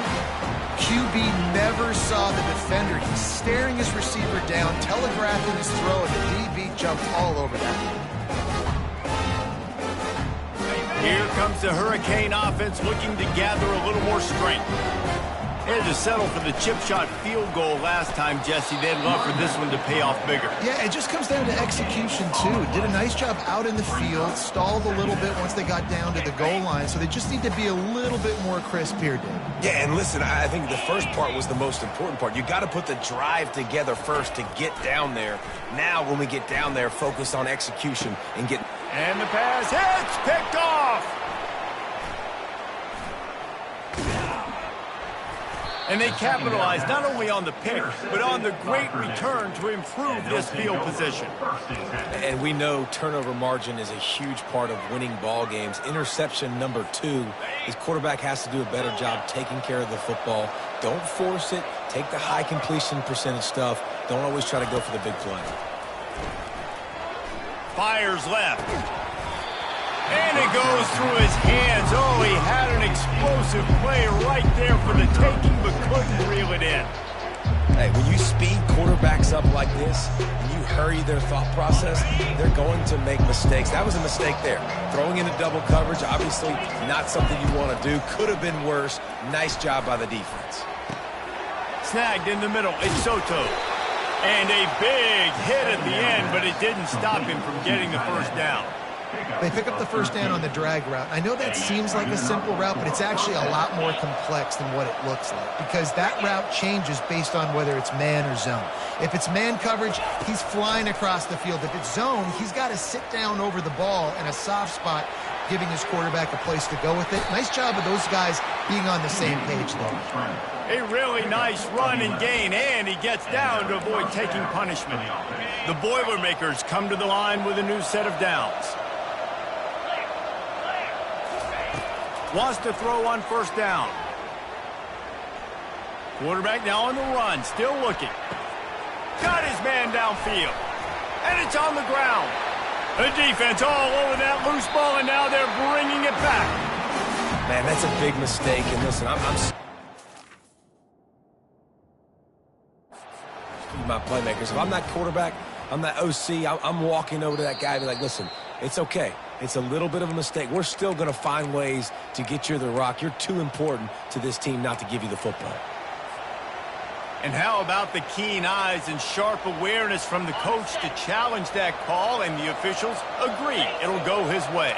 Speaker 3: QB never saw the defender. He's staring his receiver down, telegraphing his throw, and the DB jumped all over that.
Speaker 1: Here comes the Hurricane offense looking to gather a little more strength. They had to settle for the chip shot field goal last time, Jesse. They'd love for this one to pay off bigger.
Speaker 3: Yeah, it just comes down to execution, too. Did a nice job out in the field, stalled a little bit once they got down to the goal line, so they just need to be a little bit more crisp here, Dave.
Speaker 2: Yeah, and listen, I think the first part was the most important part. You got to put the drive together first to get down there. Now, when we get down there, focus on execution and get...
Speaker 1: And the pass hits, picked off. And they capitalize not only on the pick, but on the great return to improve this field position.
Speaker 2: And we know turnover margin is a huge part of winning ball games. Interception number 2, his quarterback has to do a better job taking care of the football. Don't force it. Take the high completion percentage stuff. Don't always try to go for the big play.
Speaker 1: Fires left. And it goes through his hands. Oh, he had an explosive play right there for the taking, but couldn't reel it in.
Speaker 2: Hey, when you speed quarterbacks up like this, and you hurry their thought process, they're going to make mistakes. That was a mistake there. Throwing into double coverage, obviously not something you want to do. Could have been worse. Nice job by the defense.
Speaker 1: Snagged in the middle. It's Soto. And a big hit at the end, but it didn't stop him from getting the first down.
Speaker 3: They pick up the first down on the drag route. I know that seems like a simple route, but it's actually a lot more complex than what it looks like because that route changes based on whether it's man or zone. If it's man coverage, he's flying across the field. If it's zone, he's got to sit down over the ball in a soft spot, giving his quarterback a place to go with it. Nice job of those guys being on the same page there.
Speaker 1: A really nice run and gain, and he gets down to avoid taking punishment. The Boilermakers come to the line with a new set of downs. Wants to throw on first down. Quarterback now on the run, still looking. Got his man downfield. And it's on the ground. The defense all over that loose ball, and now they're bringing it back.
Speaker 2: Man, that's a big mistake. And listen, I'm my playmakers. If I'm that quarterback, I'm that OC, I'm walking over to that guy and be like, listen, it's okay. It's a little bit of a mistake. We're still going to find ways to get you the rock. You're too important to this team not to give you the football.
Speaker 1: And how about the keen eyes and sharp awareness from the coach to challenge that call, and the officials agree it'll go his way.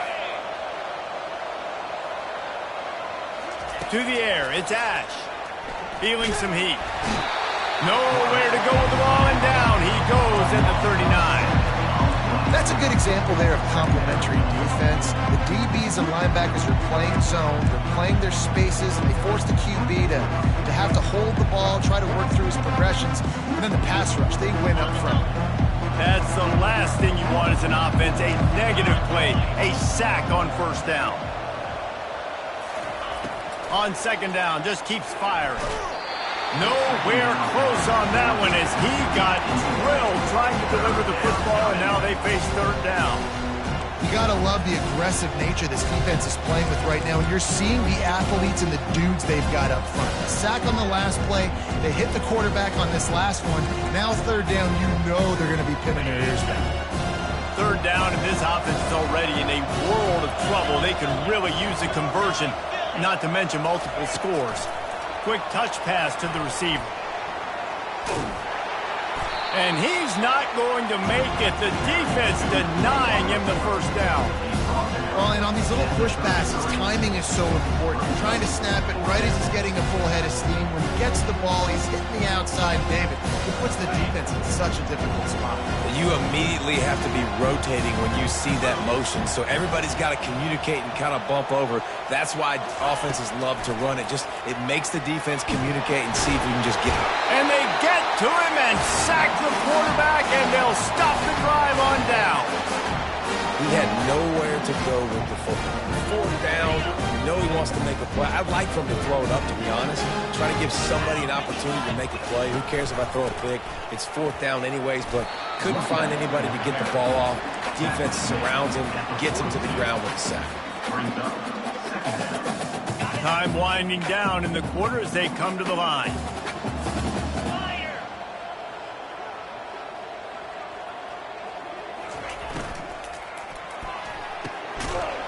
Speaker 1: To the air, it's Ash. Feeling some heat. Nowhere to go with the ball, and down he goes at the 39.
Speaker 3: That's a good example there of complementary defense. The DBs and linebackers are playing zone, they're playing their spaces, and they force the QB to have to hold the ball, try to work through his progressions, and then the pass rush, they win up front.
Speaker 1: That's the last thing you want as an offense, a negative play, a sack on first down. On second down, just keeps firing. Nowhere close on that one as he got drilled trying to deliver the football, and now they face third down.
Speaker 3: You got to love the aggressive nature this defense is playing with right now, and you're seeing the athletes and the dudes they've got up front. A sack on the last play, they hit the quarterback on this last one. Now third down, you know they're going to be pinning their ears back.
Speaker 1: Third down, and this offense is already in a world of trouble. They can really use a conversion, not to mention multiple scores. Quick touch pass to the receiver. And he's not going to make it. The defense denying him the first down.
Speaker 3: Well, and on these little push passes, timing is so important. You're trying to snap it right as he's getting a full head of steam. When he gets the ball, he's hitting the outside. David, it puts the defense in such a difficult spot.
Speaker 2: You immediately have to be rotating when you see that motion, so everybody's got to communicate and kind of bump over. That's why offenses love to run it. It makes the defense communicate and see if we can just get it.
Speaker 1: And they get to him and sack the quarterback, and they'll stop the drive on down.
Speaker 2: He had nowhere to go with the football. Fourth down, you know he wants to make a play. I'd like for him to throw it up, to be honest. Try to give somebody an opportunity to make a play. Who cares if I throw a pick? It's fourth down anyways, but couldn't find anybody to get the ball off. Defense surrounds him, gets him to the ground with a sack.
Speaker 1: Time winding down in the quarter as they come to the line.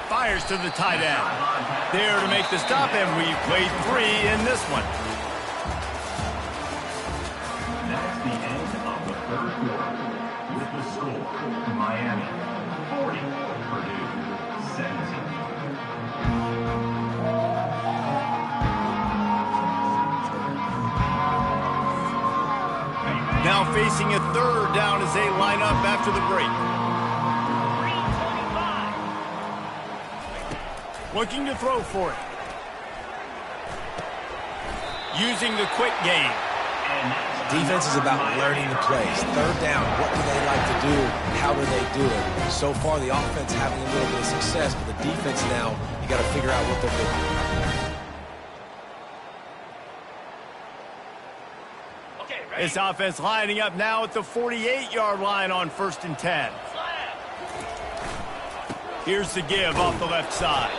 Speaker 1: Fires to the tight end. There to make the stop, and we've played 3 in this one.
Speaker 5: That's the end of the third quarter. With the score, Miami 40, Purdue 17.
Speaker 1: Now facing a third down as they line up after the break. Looking to throw for it. Using the quick game.
Speaker 2: Defense is about learning the plays. Third down, what do they like to do? How do they do it? So far, the offense having a little bit of success, but the defense now, you got to figure out what they're doing.
Speaker 1: This offense lining up now at the 48-yard line on 1st and 10. Here's the give off the left side.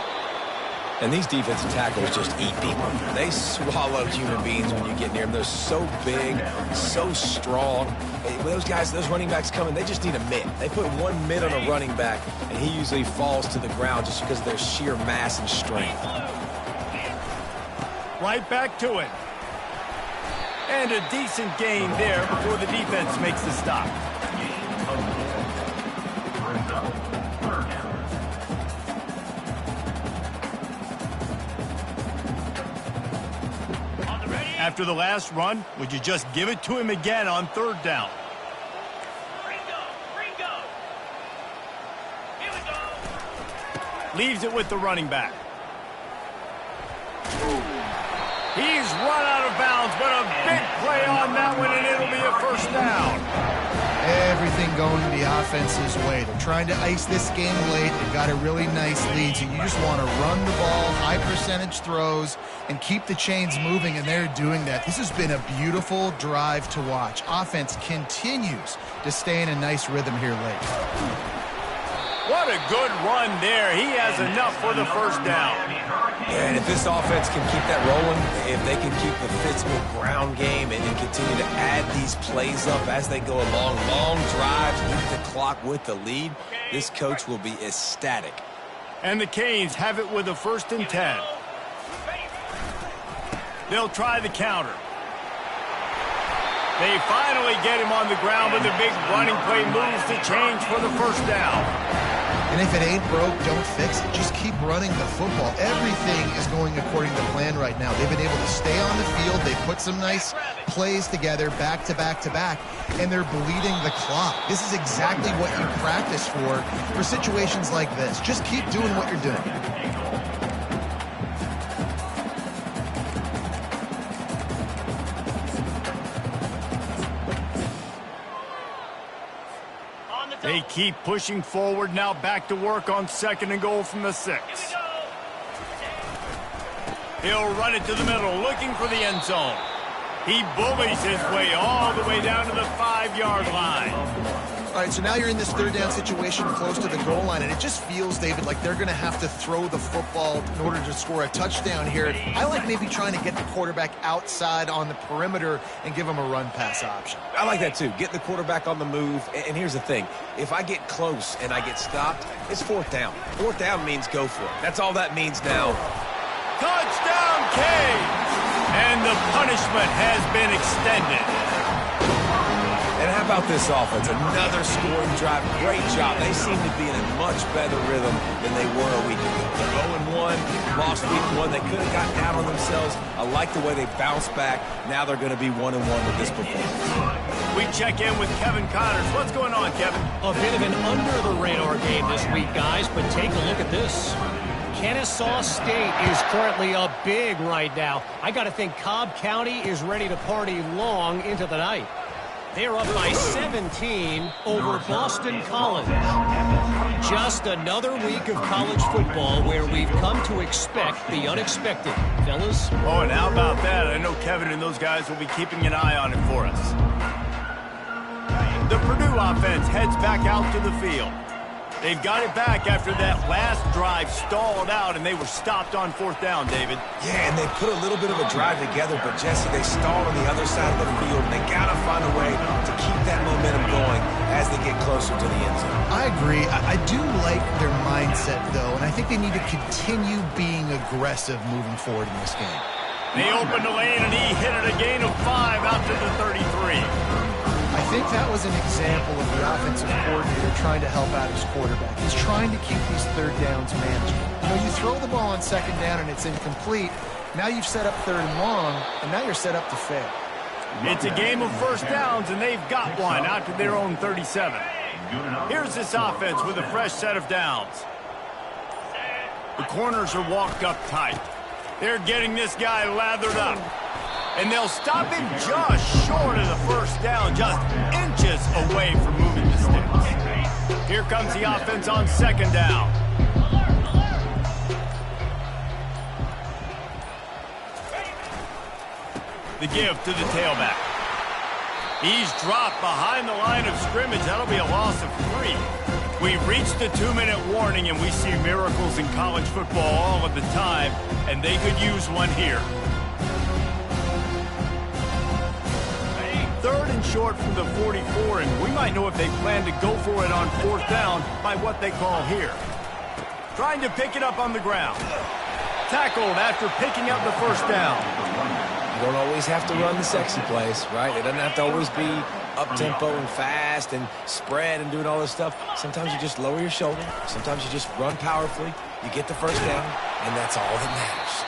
Speaker 2: And these defensive tackles just eat people. They swallow human beings when you get near them. They're so big, so strong. When those guys, those running backs come in, they just need a mitt. They put one mitt on a running back, and he usually falls to the ground just because of their sheer mass and strength.
Speaker 1: Right back to it. And a decent gain there before the defense makes the stop. After the last run, would you just give it to him again on third down?
Speaker 6: Here we go.
Speaker 1: Leaves it with the running back. He's run out of bounds, but a big play on that one, and it'll be a first down.
Speaker 3: Everything going the offense's way. They're trying to ice this game late. They've got a really nice lead, so you just want to run the ball, high percentage throws, and keep the chains moving, and they're doing that. This has been a beautiful drive to watch. Offense continues to stay in a nice rhythm here late.
Speaker 1: What a good run there. He has enough for the first down.
Speaker 2: Yeah, and if this offense can keep that rolling, if they can keep the physical ground game and continue to add these plays up as they go along, long drives, beat the clock with the lead, this coach will be ecstatic.
Speaker 1: And the Canes have it with a 1st and 10. They'll try the counter. They finally get him on the ground with a big running play, moves the chains for the first down.
Speaker 3: And if it ain't broke, don't fix it. Just keep running the football. Everything is going according to plan right now. They've been able to stay on the field. They put some nice plays together back to back to back, and they're bleeding the clock. This is exactly what you practice for situations like this. Just keep doing what you're doing.
Speaker 1: They keep pushing forward, now back to work on 2nd and goal from the 6. He'll run it to the middle, looking for the end zone. He bullies his way all the way down to the 5-yard line.
Speaker 3: All right, so now you're in this 3rd down situation close to the goal line, and it just feels, David, like they're going to have to throw the football in order to score a touchdown here. I like maybe trying to get the quarterback outside on the perimeter and give him a run-pass option.
Speaker 2: I like that too. Get the quarterback on the move. And here's the thing. If I get close and I get stopped, it's 4th down. 4th down means go for it. That's all that means now.
Speaker 1: Touchdown, Canes! And the punishment has been extended.
Speaker 2: And how about this offense? Another scoring drive. Great job. They seem to be in a much better rhythm than they were a week ago. They're 0-1, lost week 1. They could have gotten down on themselves. I like the way they bounced back. Now they're going to be 1-1 with this performance.
Speaker 1: We check in with Kevin Connors. What's going on, Kevin?
Speaker 4: A bit of an under-the-radar game this week, guys, but take a look at this. Kennesaw State is currently up big right now. I got to think Cobb County is ready to party long into the night. They're up by 17 over Boston College. Just another week of college football where we've come to expect the unexpected. Fellas?
Speaker 1: Oh, and how about that? I know Kevin and those guys will be keeping an eye on it for us. The Purdue offense heads back out to the field. They've got it back after that last drive stalled out, and they were stopped on 4th down, David.
Speaker 2: Yeah, and they put a little bit of a drive together, but, Jesse, they stalled on the other side of the field, and they got to find a way to keep that momentum going as they get closer to the end zone.
Speaker 3: I agree. I do like their mindset, though, and I think they need to continue being aggressive moving forward in this game.
Speaker 1: They opened the lane, and he hit it a gain of 5 out to the 33.
Speaker 3: I think that was an example of the offensive coordinator trying to help out his quarterback. He's trying to keep these 3rd downs manageable. You know, you throw the ball on 2nd down and it's incomplete. Now you've set up 3rd and long, and now you're set up to fail.
Speaker 1: It's a game of 1st downs, and they've got one out to their own 37. Here's this offense with a fresh set of downs. The corners are walked up tight. They're getting this guy lathered up. And they'll stop him just short of the 1st down, just inches away from moving the sticks. Here comes the offense on 2nd down. The give to the tailback. He's dropped behind the line of scrimmage. That'll be a loss of 3. We've reached the 2-minute warning, and we see miracles in college football all of the time, and they could use one here. 3rd and short from the 44, and we might know if they plan to go for it on 4th down by what they call here. Trying to pick it up on the ground. Tackled after picking up the 1st down.
Speaker 2: You don't always have to run the sexy plays, right? It doesn't have to always be up-tempo and fast and spread and doing all this stuff. Sometimes you just lower your shoulder. Sometimes you just run powerfully. You get the 1st down, and that's all that matters.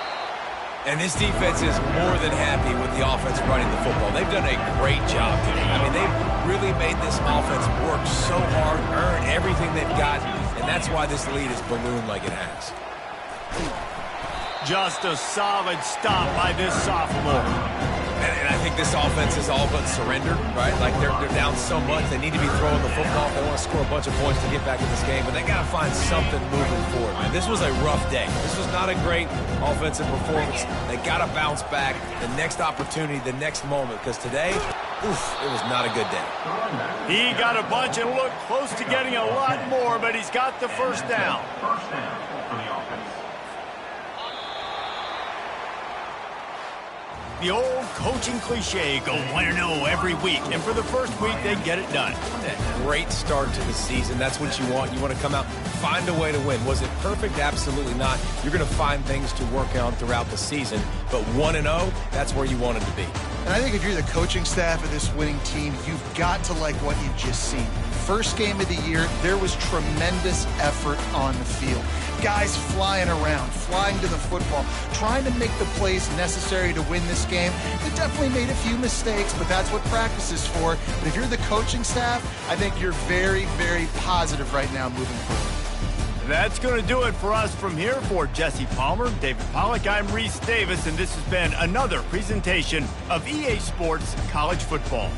Speaker 2: And this defense is more than happy with the offense running the football. They've done a great job today. I mean, they've really made this offense work so hard, earn everything they've got, and that's why this lead is ballooned like it has.
Speaker 1: Just a solid stop by this sophomore.
Speaker 2: And I think this offense is all but surrendered, right? Like they're down so much. They need to be throwing the football if they want to score a bunch of points to get back in this game. But they got to find something moving forward, man. This was a rough day. This was not a great offensive performance. They got to bounce back the next opportunity, the next moment. Because today, oof, it was not a good day.
Speaker 1: He got a bunch and looked close to getting a lot more, but he's got the first down.
Speaker 5: First down for the offense.
Speaker 1: The old coaching cliche, go 1-0 every week, and for the first week, they get it done.
Speaker 2: A great start to the season. That's what you want. You want to come out, find a way to win. Was it perfect? Absolutely not. You're going to find things to work on throughout the season, but 1-0, that's where you wanted to be.
Speaker 3: And I think if you're the coaching staff of this winning team, you've got to like what you've just seen. First game of the year, there was tremendous effort on the field. Guys flying around, flying to the football, trying to make the plays necessary to win this game. They definitely made a few mistakes, but that's what practice is for. But if you're the coaching staff, I think you're very, very positive right now moving forward.
Speaker 1: That's going to do it for us from here. For Jesse Palmer, David Pollack, I'm Reese Davis, and this has been another presentation of EA Sports College Football.